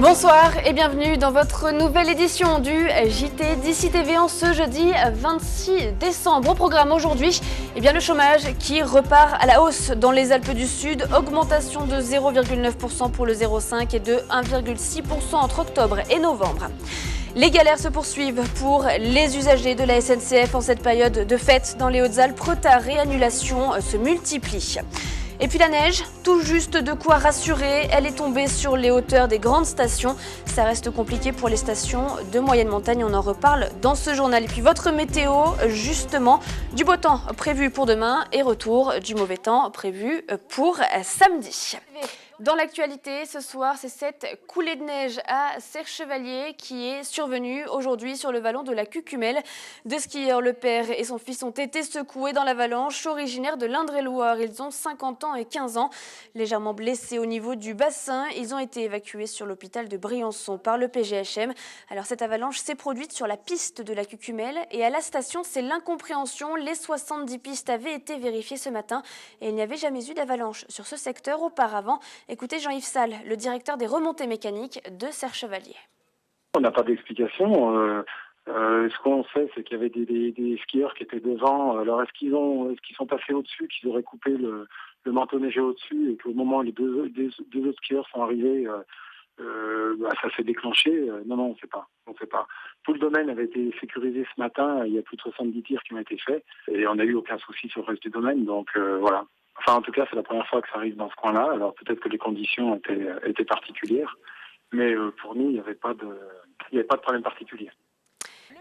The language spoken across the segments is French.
Bonsoir et bienvenue dans votre nouvelle édition du JT d'ici TV en ce jeudi 26 décembre. Au programme aujourd'hui, le chômage qui repart à la hausse dans les Alpes du Sud, augmentation de 0,9% pour le 0,5 et de 1,6% entre octobre et novembre. Les galères se poursuivent pour les usagers de la SNCF en cette période de fête dans les Hautes-Alpes. Retards et annulations se multiplient. Et puis la neige, tout juste de quoi rassurer, elle est tombée sur les hauteurs des grandes stations. Ça reste compliqué pour les stations de moyenne montagne, on en reparle dans ce journal. Et puis votre météo, justement, du beau temps prévu pour demain et retour du mauvais temps prévu pour samedi. Dans l'actualité, ce soir, c'est cette coulée de neige à Serre-Chevalier qui est survenue aujourd'hui sur le vallon de la Cucumelle. Deux skieurs, le père et son fils, ont été secoués dans l'avalanche, originaires de l'Indre-et-Loire. Ils ont 50 ans et 15 ans. Légèrement blessés au niveau du bassin, ils ont été évacués sur l'hôpital de Briançon par le PGHM. Alors cette avalanche s'est produite sur la piste de la Cucumelle et à la station, c'est l'incompréhension. Les 70 pistes avaient été vérifiées ce matin et il n'y avait jamais eu d'avalanche sur ce secteur auparavant. Écoutez Jean-Yves Salle, le directeur des remontées mécaniques de Serre-Chevalier. On n'a pas d'explication. Ce qu'on sait, c'est qu'il y avait des skieurs qui étaient devant. Alors est-ce qu'ils sont passés au-dessus, qu'ils auraient coupé le manteau neigeux au-dessus et qu'au moment où les deux autres skieurs sont arrivés, ça s'est déclenché? Non, on ne sait pas. Tout le domaine avait été sécurisé ce matin. Il y a plus de 70 tirs qui ont été faits et on n'a eu aucun souci sur le reste du domaine. Donc voilà. Enfin, en tout cas, c'est la première fois que ça arrive dans ce coin-là. Alors peut-être que les conditions étaient particulières, mais pour nous, il n'y avait pas de problème particulier.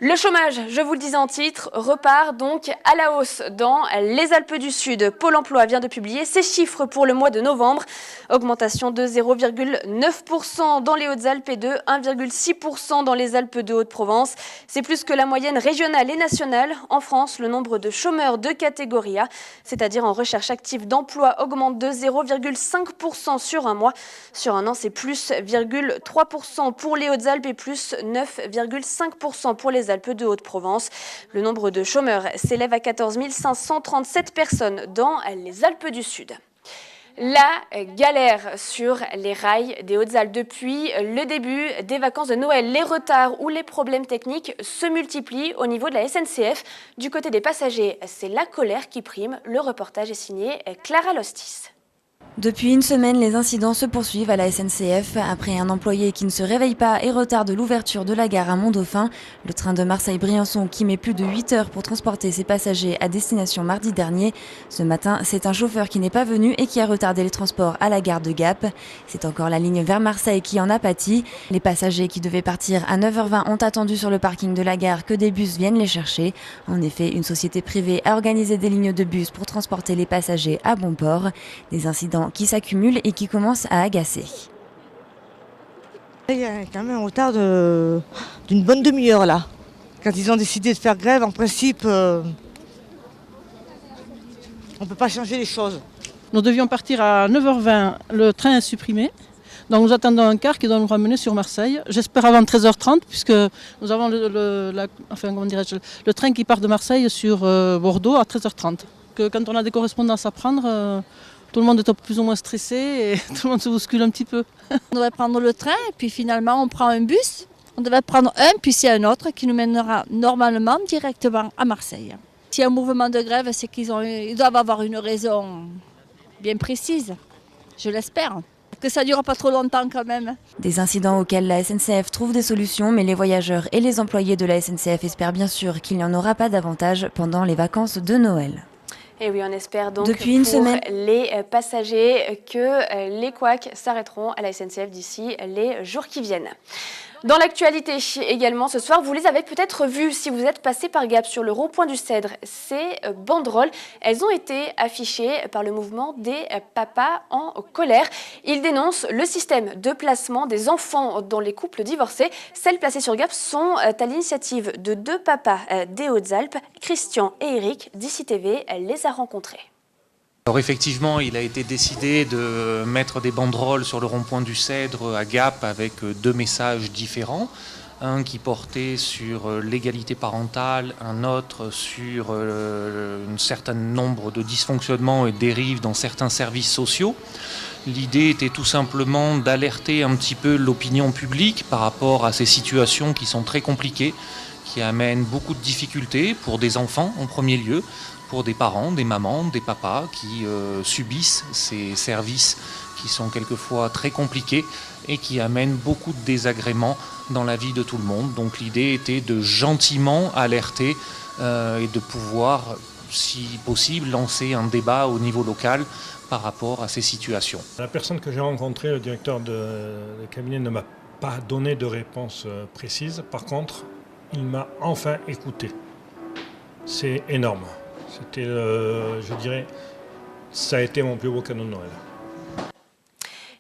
Le chômage, je vous le disais en titre, repart donc à la hausse dans les Alpes du Sud. Pôle emploi vient de publier ses chiffres pour le mois de novembre. Augmentation de 0,9% dans les Hautes-Alpes et de 1,6% dans les Alpes de Haute-Provence. C'est plus que la moyenne régionale et nationale. En France, le nombre de chômeurs de catégorie A, c'est-à-dire en recherche active d'emploi, augmente de 0,5% sur un mois. Sur un an, c'est plus 0,3% pour les Hautes-Alpes et plus 9,5% pour les Alpes de Haute-Provence. Le nombre de chômeurs s'élève à 14 537 personnes dans les Alpes du Sud. La galère sur les rails des Hautes-Alpes depuis le début des vacances de Noël. Les retards ou les problèmes techniques se multiplient au niveau de la SNCF. Du côté des passagers, c'est la colère qui prime. Le reportage est signé Clara Lostis. Depuis une semaine, les incidents se poursuivent à la SNCF. Après un employé qui ne se réveille pas et retarde l'ouverture de la gare à Mont-Dauphin, le train de Marseille-Briançon qui met plus de 8 heures pour transporter ses passagers à destination mardi dernier. Ce matin, c'est un chauffeur qui n'est pas venu et qui a retardé les transports à la gare de Gap. C'est encore la ligne vers Marseille qui en a pâti. Les passagers qui devaient partir à 9h20 ont attendu sur le parking de la gare que des bus viennent les chercher. En effet, une société privée a organisé des lignes de bus pour transporter les passagers à bon port. Des incidents qui s'accumulent et qui commencent à agacer. Il y a quand même un retard d'une bonne demi-heure là. Quand ils ont décidé de faire grève, en principe, on ne peut pas changer les choses. Nous devions partir à 9h20, le train est supprimé. Donc nous attendons un car qui doit nous ramener sur Marseille. J'espère avant 13h30 puisque nous avons le train qui part de Marseille sur Bordeaux à 13h30. Quand on a des correspondances à prendre, tout le monde est plus ou moins stressé et tout le monde se bouscule un petit peu. On devrait prendre le train et puis finalement on prend un bus. On devrait prendre un puis c'est un autre qui nous mènera normalement directement à Marseille. S'il y a un mouvement de grève, c'est qu'ils doivent avoir une raison bien précise, je l'espère. Que ça ne dure pas trop longtemps quand même. Des incidents auxquels la SNCF trouve des solutions, mais les voyageurs et les employés de la SNCF espèrent bien sûr qu'il n'y en aura pas davantage pendant les vacances de Noël. Et oui, on espère donc depuis une semaine les passagers que les couacs s'arrêteront à la SNCF d'ici les jours qui viennent. Dans l'actualité également ce soir, vous les avez peut-être vus si vous êtes passé par Gap sur le rond-point du Cèdre. Ces banderoles, elles ont été affichées par le mouvement des papas en colère. Ils dénoncent le système de placement des enfants dans les couples divorcés. Celles placées sur Gap sont à l'initiative de deux papas des Hautes-Alpes. Christian et Eric d'ici TV les a rencontrés. Alors effectivement, il a été décidé de mettre des banderoles sur le rond-point du Cèdre à Gap avec deux messages différents. Un qui portait sur l'égalité parentale, un autre sur un certain nombre de dysfonctionnements et dérives dans certains services sociaux. L'idée était tout simplement d'alerter un petit peu l'opinion publique par rapport à ces situations qui sont très compliquées, qui amènent beaucoup de difficultés pour des enfants en premier lieu, pour des parents, des mamans, des papas qui subissent ces services qui sont quelquefois très compliqués et qui amènent beaucoup de désagréments dans la vie de tout le monde. Donc l'idée était de gentiment alerter et de pouvoir, si possible, lancer un débat au niveau local par rapport à ces situations. La personne que j'ai rencontrée, le directeur de cabinet, ne m'a pas donné de réponse précise. Par contre, il m'a enfin écouté. C'est énorme. C'était, je dirais, ça a été mon plus beau cadeau de Noël.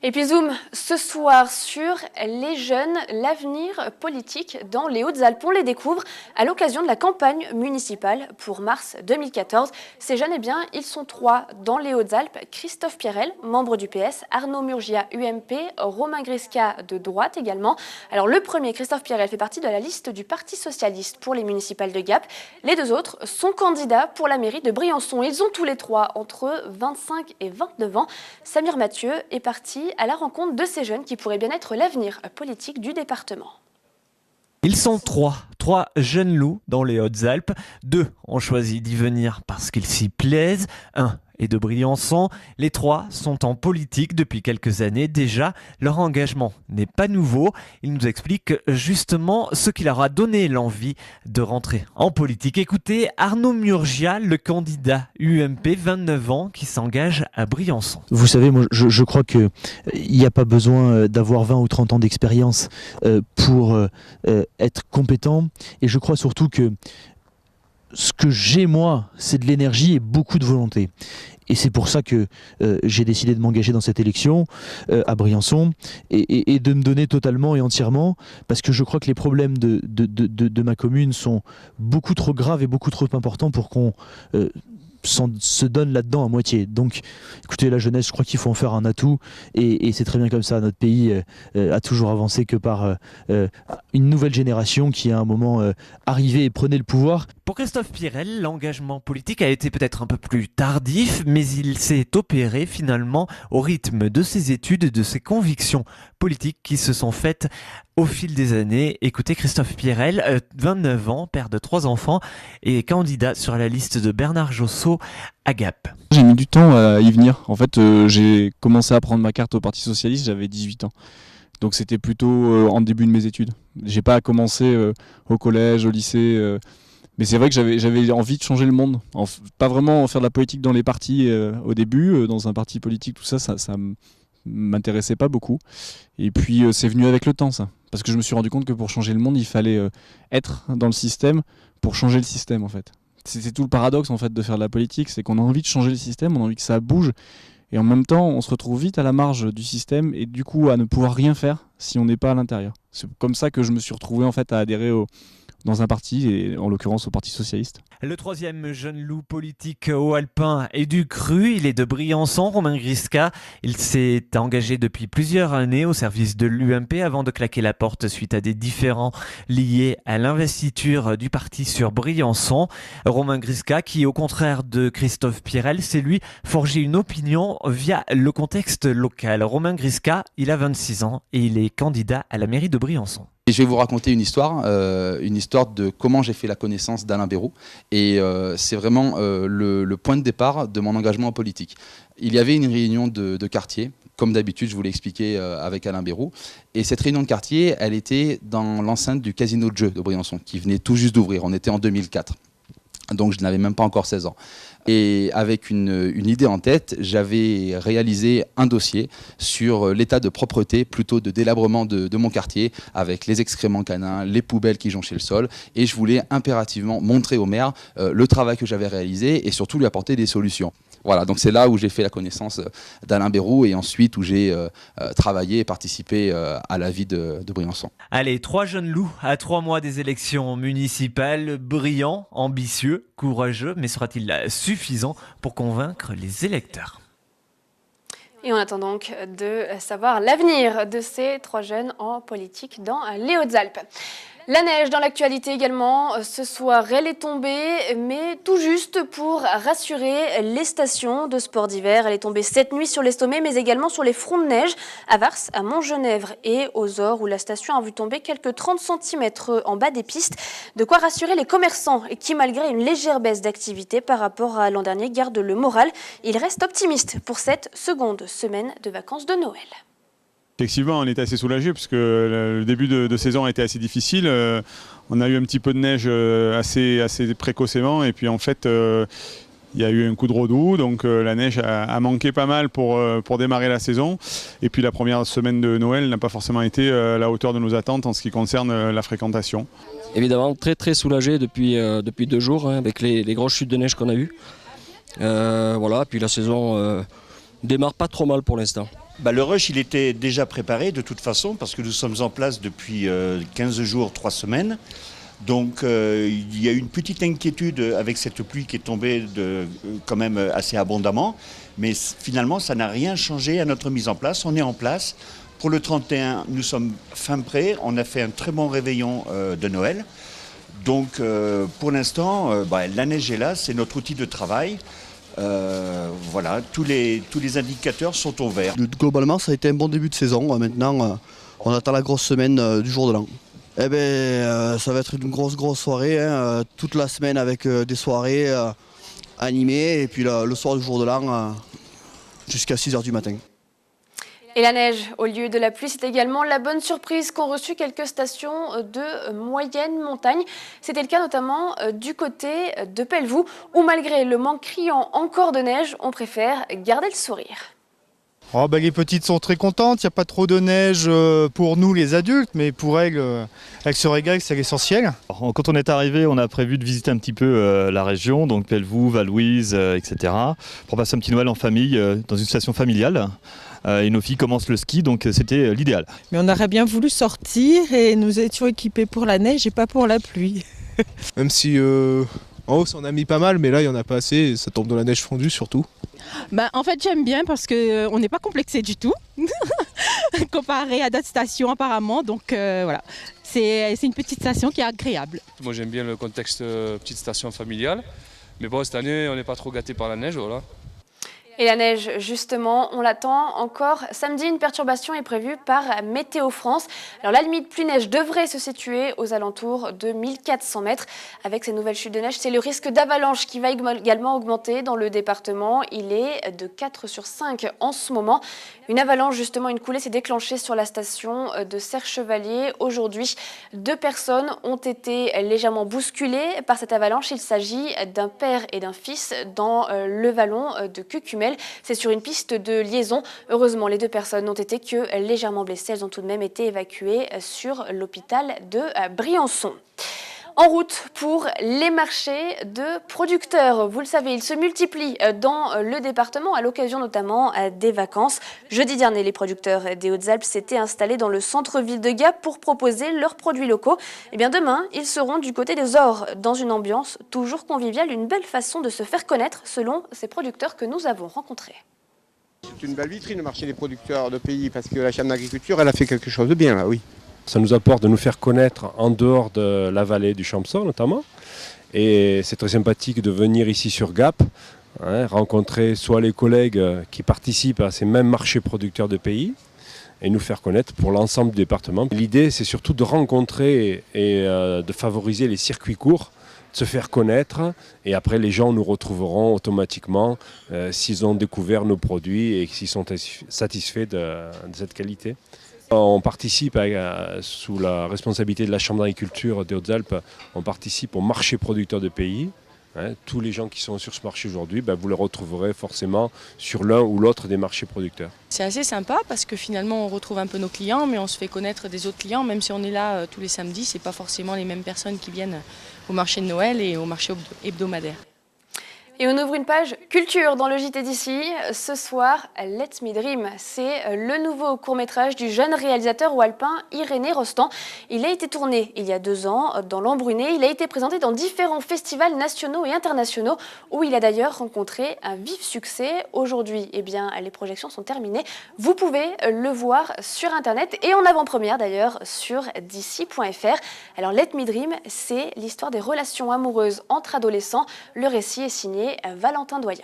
Et puis zoom ce soir sur les jeunes, l'avenir politique dans les Hautes-Alpes. On les découvre à l'occasion de la campagne municipale pour mars 2014. Ces jeunes, eh bien, ils sont 3 dans les Hautes-Alpes. Christophe Pierrel, membre du PS, Arnaud Murgia, UMP, Romain Grisca de droite également. Alors le premier, Christophe Pierrel, fait partie de la liste du Parti Socialiste pour les municipales de Gap. Les 2 autres sont candidats pour la mairie de Briançon. Ils ont tous les 3 entre 25 et 29 ans. Samir Mathieu est parti à la rencontre de ces jeunes qui pourraient bien être l'avenir politique du département. Ils sont 3 jeunes loups dans les Hautes-Alpes. 2 ont choisi d'y venir parce qu'ils s'y plaisent. 1 est de Briançon. Les 3 sont en politique depuis quelques années déjà. Leur engagement n'est pas nouveau. Ils nous expliquent justement ce qui leur a donné l'envie de rentrer en politique. Écoutez Arnaud Murgia, le candidat UMP, 29 ans, qui s'engage à Briançon. Vous savez, moi, je crois qu'il n'y a pas besoin d'avoir 20 ou 30 ans d'expérience pour être compétent. Et je crois surtout que ce que j'ai, moi, c'est de l'énergie et beaucoup de volonté. Et c'est pour ça que j'ai décidé de m'engager dans cette élection à Briançon et de me donner totalement et entièrement, parce que je crois que les problèmes de ma commune sont beaucoup trop graves et beaucoup trop importants pour qu'on se donne là-dedans à moitié. Donc écoutez, la jeunesse, je crois qu'il faut en faire un atout et c'est très bien comme ça. Notre pays a toujours avancé que par une nouvelle génération qui à un moment arrivait et prenait le pouvoir. Pour Christophe Pierrel, l'engagement politique a été peut-être un peu plus tardif, mais il s'est opéré finalement au rythme de ses études et de ses convictions politiques qui se sont faites au fil des années. Écoutez Christophe Pierrel, 29 ans, père de 3 enfants et candidat sur la liste de Bernard Josso à Gap. J'ai mis du temps à y venir. En fait, j'ai commencé à prendre ma carte au Parti Socialiste, j'avais 18 ans. Donc c'était plutôt en début de mes études. J'ai pas commencé au collège, au lycée. Mais c'est vrai que j'avais envie de changer le monde. Pas vraiment faire de la politique dans les partis au début, dans un parti politique, tout ça, ça m'intéressait pas beaucoup. Et puis c'est venu avec le temps, ça. Parce que je me suis rendu compte que pour changer le monde, il fallait être dans le système pour changer le système, en fait. C'est tout le paradoxe, en fait, de faire de la politique, c'est qu'on a envie de changer le système, on a envie que ça bouge. Et en même temps, on se retrouve vite à la marge du système et du coup à ne pouvoir rien faire si on n'est pas à l'intérieur. C'est comme ça que je me suis retrouvé en fait à adhérer dans un parti, et en l'occurrence au Parti Socialiste. Le 3e jeune loup politique haut-alpin est du Cru, il est de Briançon, Romain Grisca. Il s'est engagé depuis plusieurs années au service de l'UMP avant de claquer la porte suite à des différends liés à l'investiture du parti sur Briançon. Romain Grisca, qui au contraire de Christophe Pierrel, s'est lui forgé une opinion via le contexte local. Romain Grisca, il a 26 ans et il est candidat à la mairie de Briançon. Et je vais vous raconter une histoire de comment j'ai fait la connaissance d'Alain Bérou. Et c'est vraiment le point de départ de mon engagement en politique. Il y avait une réunion de quartier, comme d'habitude, je vous l'ai expliqué avec Alain Bérou. Et cette réunion de quartier, elle était dans l'enceinte du casino de jeu de Briançon, qui venait tout juste d'ouvrir. On était en 2004. Donc je n'avais même pas encore 16 ans. Et avec une idée en tête, j'avais réalisé un dossier sur l'état de propreté, plutôt de délabrement de mon quartier, avec les excréments canins, les poubelles qui jonchaient le sol. Et je voulais impérativement montrer au maire le travail que j'avais réalisé et surtout lui apporter des solutions. Voilà, donc c'est là où j'ai fait la connaissance d'Alain Bérou et ensuite où j'ai travaillé et participé à la vie de Briançon. Allez, 3 jeunes loups à 3 mois des élections municipales, brillants, ambitieux, courageux, mais sera-t-il suffisant pour convaincre les électeurs ? Et on attend donc de savoir l'avenir de ces 3 jeunes en politique dans les Hautes-Alpes. La neige dans l'actualité également. Ce soir, elle est tombée, mais tout juste pour rassurer les stations de sport d'hiver. Elle est tombée cette nuit sur les sommets, mais également sur les fronts de neige à Vars, à Montgenèvre et aux Ors, où la station a vu tomber quelques 30 cm en bas des pistes. De quoi rassurer les commerçants qui, malgré une légère baisse d'activité par rapport à l'an dernier, gardent le moral. Ils restent optimistes pour cette seconde semaine de vacances de Noël. Effectivement, on était assez soulagés parce que le début de saison a été assez difficile. On a eu un petit peu de neige assez précocement et puis en fait il y a eu un coup de redoux, donc la neige a manqué pas mal pour démarrer la saison. Et puis la première semaine de Noël n'a pas forcément été à la hauteur de nos attentes en ce qui concerne la fréquentation. Évidemment très soulagé depuis 2 jours avec les grosses chutes de neige qu'on a eues. Voilà, puis la saison démarre pas trop mal pour l'instant. Le rush, il était déjà préparé de toute façon parce que nous sommes en place depuis 15 jours, 3 semaines. Donc il y a eu une petite inquiétude avec cette pluie qui est tombée quand même assez abondamment. Mais finalement, ça n'a rien changé à notre mise en place. On est en place. Pour le 31, nous sommes fin prêts. On a fait un très bon réveillon de Noël. Donc pour l'instant, la neige est là, c'est notre outil de travail. Voilà, tous les indicateurs sont au vert. Globalement, ça a été un bon début de saison. Maintenant, on attend la grosse semaine du jour de l'an. Ça va être une grosse soirée, toute la semaine avec des soirées animées et puis le soir du jour de l'an jusqu'à 6 h du matin. Et la neige, au lieu de la pluie, c'est également la bonne surprise qu'ont reçu quelques stations de moyenne montagne. C'était le cas notamment du côté de Pelvoux, où malgré le manque criant encore de neige, on préfère garder le sourire. Les petites sont très contentes, il n'y a pas trop de neige pour nous les adultes, mais pour elles se régalent, c'est l'essentiel. Quand on est arrivé, on a prévu de visiter un petit peu la région, donc Pelvoux, Val-Louise, etc. pour passer un petit Noël en famille dans une station familiale. Et nos filles commencent le ski, donc c'était l'idéal. Mais on aurait bien voulu sortir et nous étions équipés pour la neige et pas pour la pluie. Même si en haut, on a mis pas mal, mais là, il n'y en a pas assez, ça tombe dans la neige fondue surtout. En fait, j'aime bien parce qu'on n'est pas complexé du tout, comparé à d'autres stations apparemment, donc voilà. C'est une petite station qui est agréable. Moi, j'aime bien le contexte petite station familiale, mais bon, cette année, on n'est pas trop gâtés par la neige, voilà. Et la neige, justement, on l'attend encore samedi. Une perturbation est prévue par Météo France. Alors la limite pluie-neige devrait se situer aux alentours de 1400 mètres. Avec ces nouvelles chutes de neige, c'est le risque d'avalanche qui va également augmenter dans le département. Il est de 4 sur 5 en ce moment. Une avalanche, justement, une coulée s'est déclenchée sur la station de Serre-Chevalier. Aujourd'hui, 2 personnes ont été légèrement bousculées par cette avalanche. Il s'agit d'un père et d'un fils dans le vallon de Cucumel. C'est sur une piste de liaison. Heureusement, les 2 personnes n'ont été que légèrement blessées. Elles ont tout de même été évacuées sur l'hôpital de Briançon. En route pour les marchés de producteurs. Vous le savez, ils se multiplient dans le département à l'occasion notamment des vacances. Jeudi dernier, les producteurs des Hautes-Alpes s'étaient installés dans le centre-ville de Gap pour proposer leurs produits locaux. Et bien demain, ils seront du côté des Ors, dans une ambiance toujours conviviale, une belle façon de se faire connaître selon ces producteurs que nous avons rencontrés. C'est une belle vitrine le marché des producteurs de pays parce que la Chambre d'agriculture, elle a fait quelque chose de bien là, oui. Ça nous apporte de nous faire connaître en dehors de la vallée du Champsaur notamment. Et c'est très sympathique de venir ici sur Gap, rencontrer soit les collègues qui participent à ces mêmes marchés producteurs de pays et nous faire connaître pour l'ensemble du département. L'idée, c'est surtout de rencontrer et de favoriser les circuits courts, de se faire connaître et après les gens nous retrouveront automatiquement s'ils ont découvert nos produits et s'ils sont satisfaits de cette qualité. On participe sous la responsabilité de la Chambre d'agriculture des Hautes-Alpes, on participe au marché producteur de pays. Tous les gens qui sont sur ce marché aujourd'hui, vous les retrouverez forcément sur l'un ou l'autre des marchés producteurs. C'est assez sympa parce que finalement on retrouve un peu nos clients, mais on se fait connaître des autres clients. Même si on est là tous les samedis, ce n'est pas forcément les mêmes personnes qui viennent au marché de Noël et au marché hebdomadaire. Et on ouvre une page Culture dans le JT d'ici, ce soir, Let Me Dream. C'est le nouveau court-métrage du jeune réalisateur wallpain Irénée Rostand. Il a été tourné il y a 2 ans dans l'Embruné. Il a été présenté dans différents festivals nationaux et internationaux où il a d'ailleurs rencontré un vif succès. Aujourd'hui, les projections sont terminées. Vous pouvez le voir sur Internet et en avant-première d'ailleurs sur d'ici.fr. Alors Let Me Dream, c'est l'histoire des relations amoureuses entre adolescents. Le récit est signé Valentin Doyen.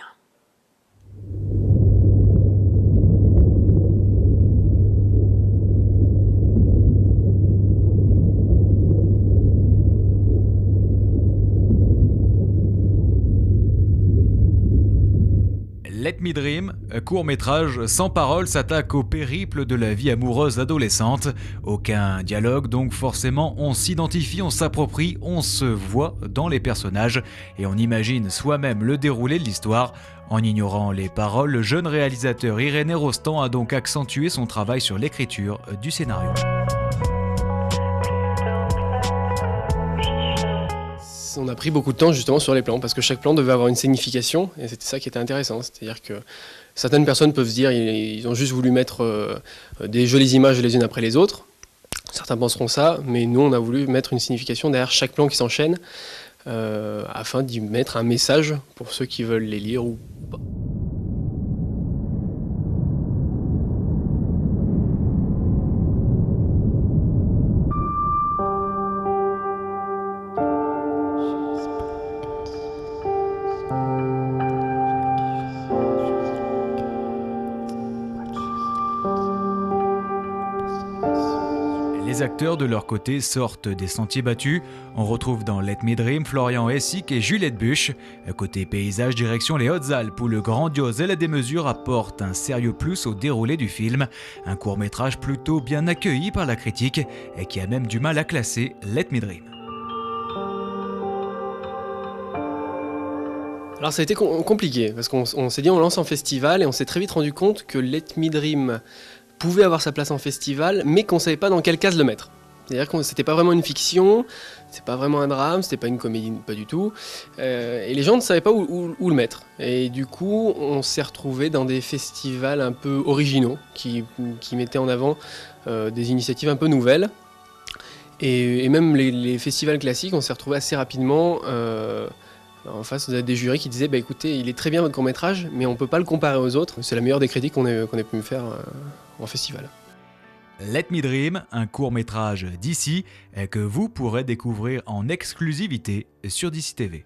Let Me Dream, court-métrage sans parole, s'attaque au périple de la vie amoureuse adolescente. Aucun dialogue, donc forcément on s'identifie, on s'approprie, on se voit dans les personnages et on imagine soi-même le déroulé de l'histoire. En ignorant les paroles, le jeune réalisateur Irénée Rostand a donc accentué son travail sur l'écriture du scénario. On a pris beaucoup de temps justement sur les plans parce que chaque plan devait avoir une signification et c'était ça qui était intéressant. C'est-à-dire que certaines personnes peuvent se dire ils ont juste voulu mettre des jolies images les unes après les autres. Certains penseront ça, mais nous on a voulu mettre une signification derrière chaque plan qui s'enchaîne afin d'y mettre un message pour ceux qui veulent les lire ou pas. Les acteurs de leur côté sortent des sentiers battus. On retrouve dans Let Me Dream Florian Hessig et Juliette Buche. Côté paysage, direction les Hautes-Alpes où le grandiose et la démesure apporte un sérieux plus au déroulé du film. Un court-métrage plutôt bien accueilli par la critique et qui a même du mal à classer Let Me Dream. Alors ça a été compliqué parce qu'on s'est dit on lance en festival et on s'est très vite rendu compte que Let Me Dream pouvait avoir sa place en festival, mais qu'on ne savait pas dans quelle case le mettre. C'est-à-dire que c'était pas vraiment une fiction, c'est pas vraiment un drame, c'était pas une comédie, pas du tout. Et les gens ne savaient pas où le mettre. Et du coup, on s'est retrouvé dans des festivals un peu originaux, qui mettaient en avant des initiatives un peu nouvelles. Et même les festivals classiques, on s'est retrouvé assez rapidement en face des jurys qui disaient écoutez, il est très bien votre court-métrage, mais on ne peut pas le comparer aux autres. C'est la meilleure des critiques qu'on ait pu me faire en festival. Let Me Dream, un court-métrage d'ici que vous pourrez découvrir en exclusivité sur d'ici TV.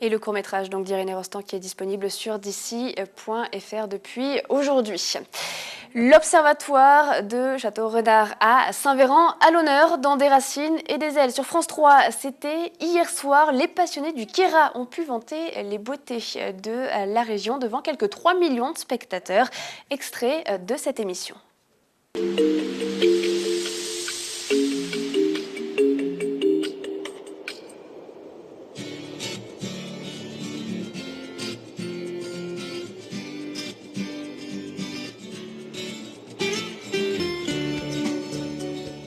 Et le court-métrage d'Irénée Rostand qui est disponible sur d'ici.fr depuis aujourd'hui. L'Observatoire de Château-Renard à Saint-Véran à l'honneur dans Des racines et des ailes. Sur France 3, c'était hier soir. Les passionnés du Kéra ont pu vanter les beautés de la région devant quelques 3 millions de spectateurs. Extrait de cette émission.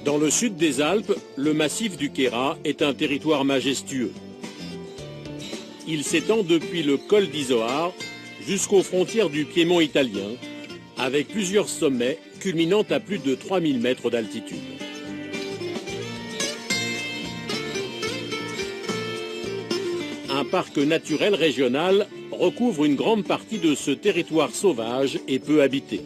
Dans le sud des Alpes, le massif du Kéra est un territoire majestueux. Il s'étend depuis le col d'Izoard jusqu'aux frontières du Piémont italien, avec plusieurs sommets culminant à plus de 3000 mètres d'altitude. Un parc naturel régional recouvre une grande partie de ce territoire sauvage et peu habité.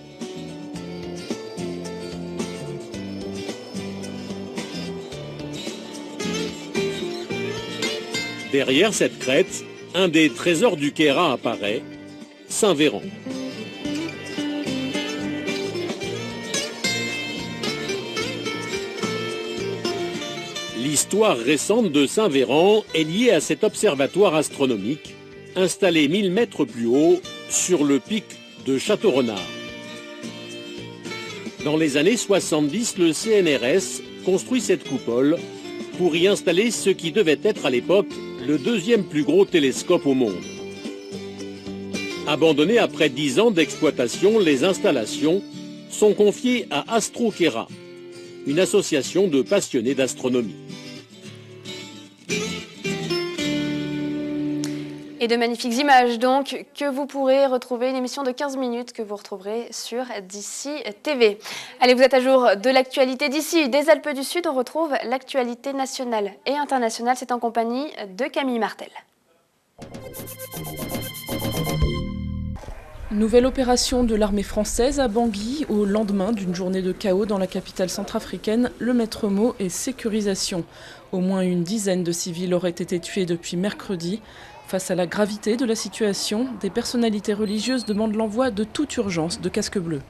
Derrière cette crête, un des trésors du Kéra apparaît, Saint-Véran. L'histoire récente de Saint-Véran est liée à cet observatoire astronomique, installé 1000 mètres plus haut sur le pic de Château-Renard. Dans les années 70, le CNRS construit cette coupole pour y installer ce qui devait être à l'époque le 2e plus gros télescope au monde. Abandonnées après 10 ans d'exploitation, les installations sont confiés à Astro-Quéra, une association de passionnés d'astronomie. Et de magnifiques images donc que vous pourrez retrouver, une émission de 15 minutes que vous retrouverez sur d'ici TV. Allez, vous êtes à jour de l'actualité d'ici, des Alpes du Sud. On retrouve l'actualité nationale et internationale. C'est en compagnie de Camille Martel. Nouvelle opération de l'armée française à Bangui au lendemain d'une journée de chaos dans la capitale centrafricaine. Le maître mot est sécurisation. Au moins une dizaine de civils auraient été tués depuis mercredi. Face à la gravité de la situation, des personnalités religieuses demandent l'envoi de toute urgence de casques bleus.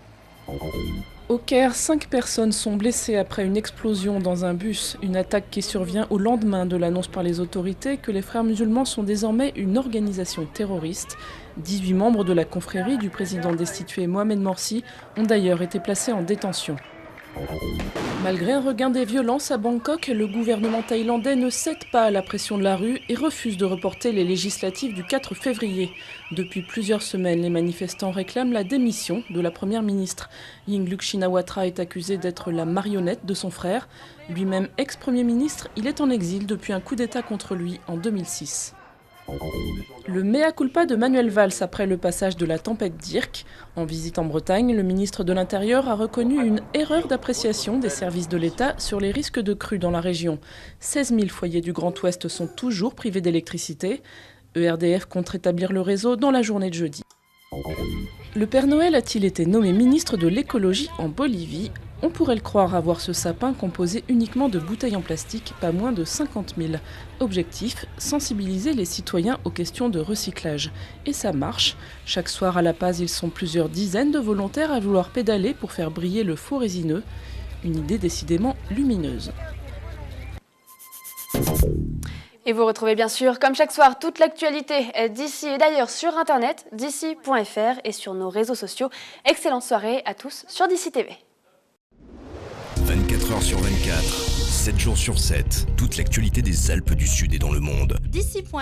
Au Caire, 5 personnes sont blessées après une explosion dans un bus. Une attaque qui survient au lendemain de l'annonce par les autorités que les frères musulmans sont désormais une organisation terroriste. 18 membres de la confrérie du président destitué Mohamed Morsi ont d'ailleurs été placés en détention. Malgré un regain des violences à Bangkok, le gouvernement thaïlandais ne cède pas à la pression de la rue et refuse de reporter les législatives du 4 février. Depuis plusieurs semaines, les manifestants réclament la démission de la première ministre. Yingluck Shinawatra est accusé d'être la marionnette de son frère. Lui-même ex-premier ministre, il est en exil depuis un coup d'État contre lui en 2006. Le mea culpa de Manuel Valls après le passage de la tempête Dirk. En visite en Bretagne, le ministre de l'Intérieur a reconnu une erreur d'appréciation des services de l'État sur les risques de crues dans la région. 16 000 foyers du Grand Ouest sont toujours privés d'électricité. ERDF compte rétablir le réseau dans la journée de jeudi. Le Père Noël a-t-il été nommé ministre de l'écologie en Bolivie ? On pourrait le croire à voir ce sapin composé uniquement de bouteilles en plastique, pas moins de 50 000. Objectif, sensibiliser les citoyens aux questions de recyclage. Et ça marche. Chaque soir à La Paz, ils sont plusieurs dizaines de volontaires à vouloir pédaler pour faire briller le faux résineux. Une idée décidément lumineuse. Et vous retrouvez bien sûr, comme chaque soir, toute l'actualité d'ici et d'ailleurs sur internet, d'ici.fr et sur nos réseaux sociaux. Excellente soirée à tous sur d'ici TV. 24 heures sur 24, 7 jours sur 7, toute l'actualité des Alpes du Sud et dans le monde. d'ici.fr.